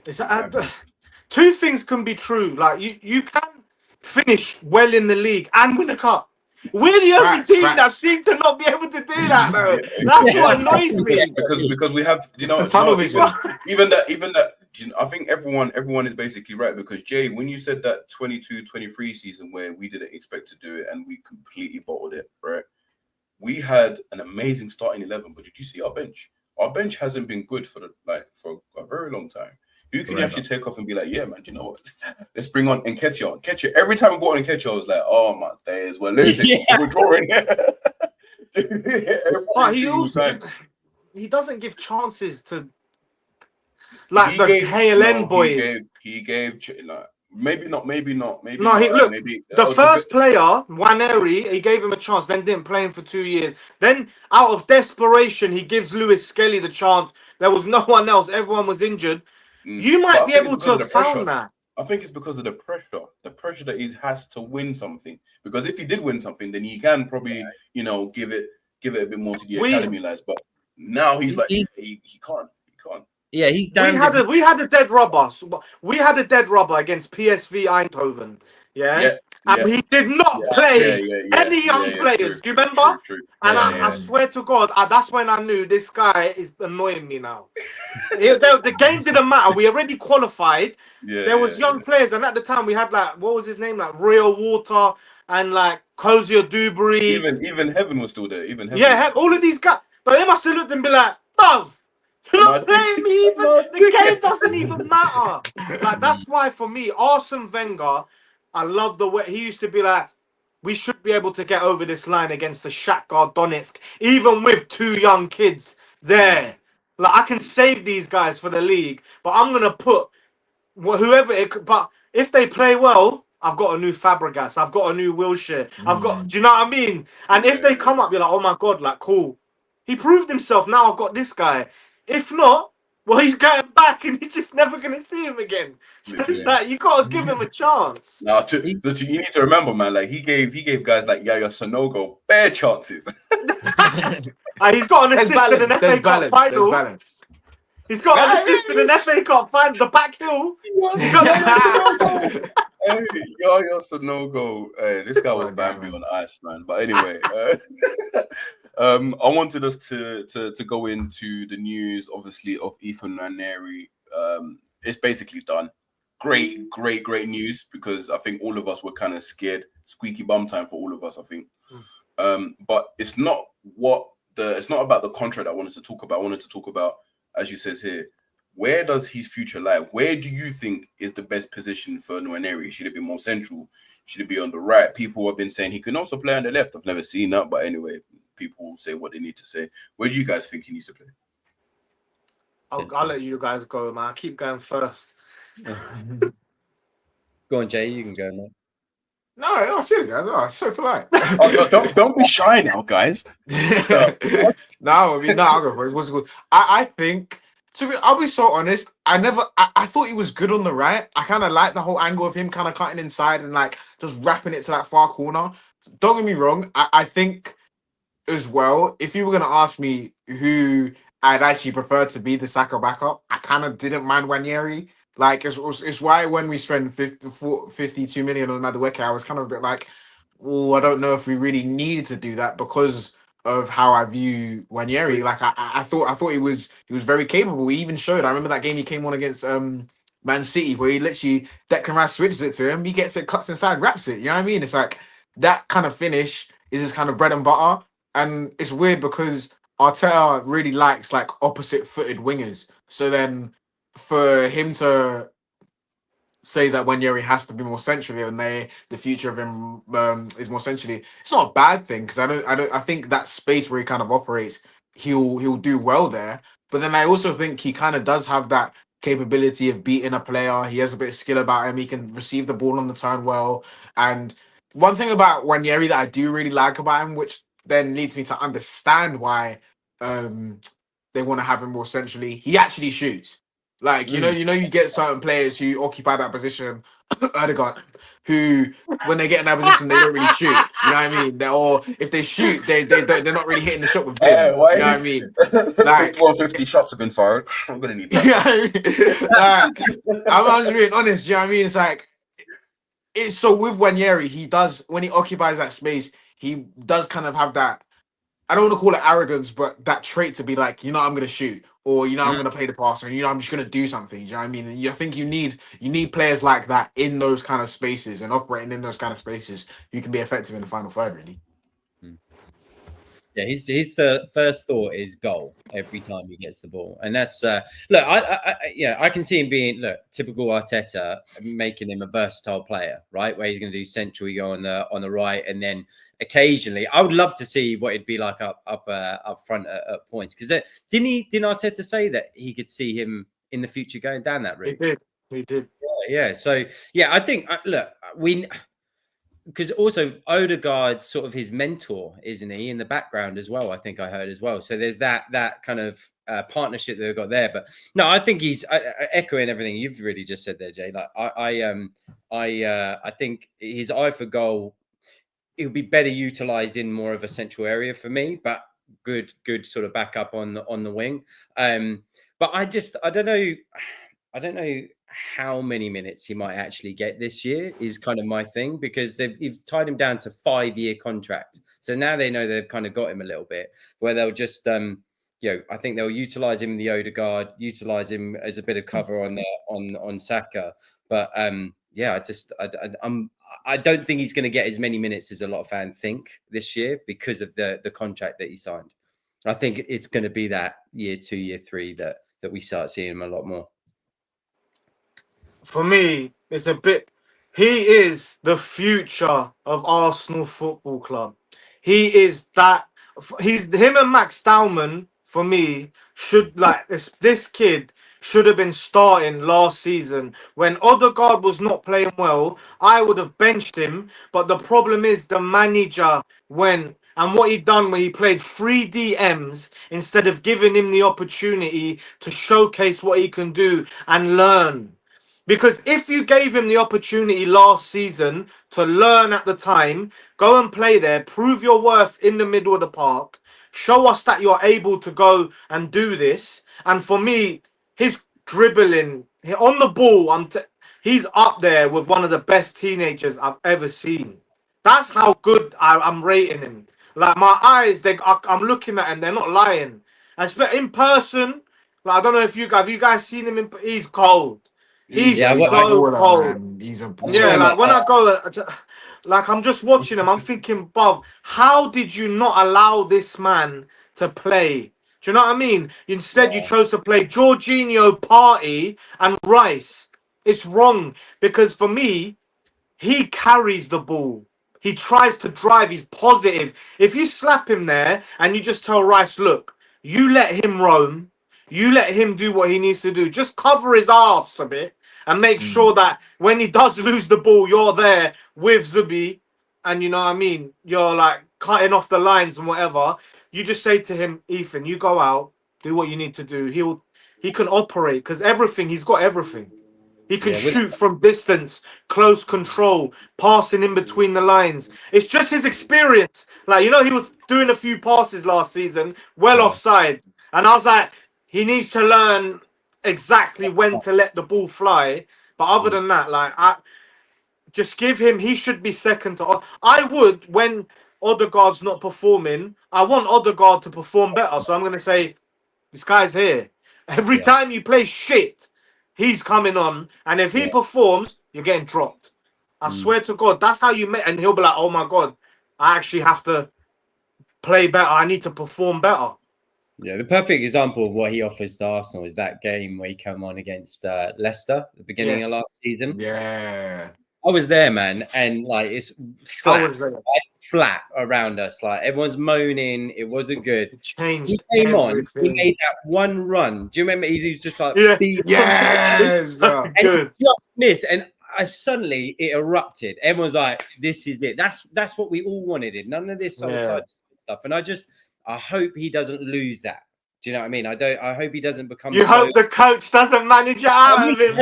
It's, Exactly. two things can be true. Like you can finish well in the league and win a cup. We're the only Facts, team that facts. seem to not be able to do that, Yeah, though. That's yeah, what annoys me. because we have, It's the tunnel vision. even that, I think everyone is basically right, because Jay, when you said that 22-23 season where we didn't expect to do it and we completely bottled it, right? We had an amazing starting 11, but did you see our bench? Our bench hasn't been good for a very long time. Who can you actually Forever. take off and be like, yeah, man, you know what? Let's bring on Nketiah. Nketiah. Every time we brought on Nketiah, I was like, oh my days, we're losing. Yeah. We're drawing. Every But he single also time. he doesn't give chances to like He the gave KLN no, boys. he gave like, maybe not, No, he look maybe the okay, first player, Waneri, he gave him a chance, then didn't play him for 2 years. Then, out of desperation, he gives Lewis Skelly the chance. There was no one else. Everyone was injured. You but might I be think it's able to because of have the pressure. found that. I think it's because of the pressure that he has to win something. Because if he did win something, then he can probably, give it a bit more to the We academy lads. But now he's like He's he can't, he can't. yeah, he's we damned had if a we had a dead rubber. We had a dead rubber against PSV Eindhoven. Yeah, Yeah, and yeah, he did not yeah, play yeah, yeah, any yeah, young yeah. players. Do you True, remember? true. And Yeah, I yeah, swear to God, that's when I knew this guy is annoying me now. The game didn't matter. We already qualified. yeah, There was yeah, young yeah. players, and at the time we had like what was his name, like Real Water and like Cozier Dubry. Even Heaven was still there. Even Heaven Yeah, was heck, still all there. of these guys. But they must have looked and be like, bruv, you're My not dick, playing me even. my The dick. game doesn't even matter. Like that's why for me, Arsene Wenger, I love the way he used to be like. We should be able to get over this line against the Shakhtar Donetsk, even with two young kids there. Like I can save these guys for the league, but I'm gonna put whoever it. But if they play well, I've got a new Fabregas, I've got a new Wilshere, I've got. Do you know what I mean? And if Yeah, they come up, you're like, oh my god, like cool. He proved himself. Now I've got this guy. If not, well, he's going back, and he's just never gonna see him again. So it's literally. like you gotta give him a chance. Now, he's you need to remember, man. Like he gave guys like Yaya Sanogo bare chances. He's got an There's assist in an balance. There's FA Cup balance. There's final. balance. He's got an Yeah, assist in an FA Cup final. The back heel. He got Yaya an Sanogo. Hey, Yaya Sanogo. Hey, this guy was What a guy, Bambi man. on ice, man. But anyway, I wanted us to go into the news, obviously, of Ethan Nwaneri. It's basically done. Great news, because I think all of us were kind of scared. Squeaky bum time for all of us, I think. But it's not about the contract I wanted to talk about. I wanted to talk about, as you says here, where does his future lie? Where do you think is the best position for Nwaneri? Should it be more central? Should it be on the right? People have been saying he can also play on the left. I've never seen that, but anyway, people say what they need to say. Where do you guys think he needs to play? I'll let you guys go, man. I keep going first. Go on, Jay. You can go now. No, seriously, guys. Oh, it's so polite. Oh, don't be shy now, guys. No, I mean, no, I'll go for it. What's it called? I think, I'll be so honest. I thought he was good on the right. I kind of like the whole angle of him kind of cutting inside and like just wrapping it to that far corner. Don't get me wrong. I think as well, if you were going to ask me who I'd actually prefer to be the Saka backup, I kind of didn't mind Wanyeri. Like, it's why when we spend 52 million on Madueke, I was kind of a bit like, oh, I don't know if we really needed to do that because of how I view Wanyeri. Like, I thought he was very capable. He even showed. I remember that game he came on against Man City where he literally Declan Rice switches it to him. He gets it, cuts inside, wraps it. You know what I mean? It's like that kind of finish is his kind of bread and butter. And it's weird because Arteta really likes like opposite-footed wingers. So then for him to say that Wanyeri has to be more centrally and the future of him is more centrally, it's not a bad thing because I think that space where he kind of operates, he'll do well there. But then I also think he kind of does have that capability of beating a player. He has a bit of skill about him. He can receive the ball on the turn well. And one thing about Wanyeri that I do really like about him, which then leads me to understand why um they want to have him more centrally, he actually shoots. Like, you know, you get certain players who occupy that position Odegaard, who when they get in that position they don't really shoot. You know what I mean? Or if they shoot, they're not really hitting the shot with vim. You know what I mean? Like 150 shots have been fired. I'm gonna need that. You know what I mean? Like, I'm just being honest. You know what I mean? It's like it's so with Wanyeri, he does when he occupies that space, he does kind of have that. I don't want to call it arrogance, but that trait to be like, I'm gonna shoot, or I'm gonna play the pass, or I'm just gonna do something. You know what I mean? And I think you need players like that in those kind of spaces and operating in those kind of spaces who can be effective in the final third, really. Yeah, his first thought is goal every time he gets the ball, and that's look. I can see him being typical Arteta, making him a versatile player, right? Where he's going to do central, you go on the right, and then occasionally, I would love to see what it'd be like up front at points. Because didn't Arteta say that he could see him in the future going down that route? He did. Yeah. So yeah, I think because also Odegaard's sort of his mentor, isn't he, in the background as well? I think I heard as well. So there's that kind of partnership that they've got there. But no, I think he's echoing everything you've really just said there, Jay. Like I think his eye for goal, it would be better utilized in more of a central area for me. But good sort of backup on the wing. But I don't know how many minutes he might actually get this year is kind of my thing, because they've tied him down to 5-year contract. So now they know they've kind of got him a little bit where they'll just, I think they'll utilize him in the Odegaard, utilize him as a bit of cover on Saka. But I don't think he's going to get as many minutes as a lot of fans think this year because of the contract that he signed. I think it's going to be that year 2, year 3 that we start seeing him a lot more. For me, it's a bit. He is the future of Arsenal Football Club. He is that. Him and Max Stallman, for me, should like this kid should have been starting last season. When Odegaard was not playing well, I would have benched him. But the problem is the manager went. And what he done when he played 3 DMs instead of giving him the opportunity to showcase what he can do and learn. Because if you gave him the opportunity last season to learn at the time, go and play there, prove your worth in the middle of the park, show us that you're able to go and do this. And for me, his dribbling on the ball, he's up there with one of the best teenagers I've ever seen. That's how good I'm rating him. Like my eyes, I'm looking at him, they're not lying. In person, like I don't know if you guys seen him he's cold. He's so cold. Man. He's a like when I go, like I'm just watching him, I'm thinking, bruv, how did you not allow this man to play? Do you know what I mean? Instead, you chose to play Jorginho, Partey, and Rice. It's wrong because for me, he carries the ball. He tries to drive. He's positive. If you slap him there and you just tell Rice, look, you let him roam. You let him do what he needs to do. Just cover his arse a bit and make sure that when he does lose the ball, you're there with Zubi. And you know what I mean? You're like cutting off the lines and whatever. You just say to him, Ethan, you go out, do what you need to do. He can operate because he's got everything. He can shoot from distance, close control, passing in between the lines. It's just his experience. Like, he was doing a few passes last season, offside. And I was like, he needs to learn exactly when to let the ball fly. But other than that, like, just give him, he should be second to. I would, when Odegaard's not performing, I want Odegaard to perform better. So I'm going to say, this guy's here. Every time you play shit, he's coming on. And if he performs, you're getting dropped. I swear to God, that's how you make. And he'll be like, oh my God, I actually have to play better. I need to perform better. Yeah, the perfect example of what he offers to Arsenal is that game where he came on against Leicester at the beginning of last season. Yeah. I was there, man, and like it's flat around us. Like everyone's moaning, it wasn't good. He came on, he made that one run. Do you remember? He was just like, yes, and he just missed, and suddenly it erupted. Everyone's like, "This is it." That's what we all wanted. None of this side stuff, and I hope he doesn't lose that. Do you know what I mean? I hope he doesn't become. You hope the coach doesn't manage it out of him.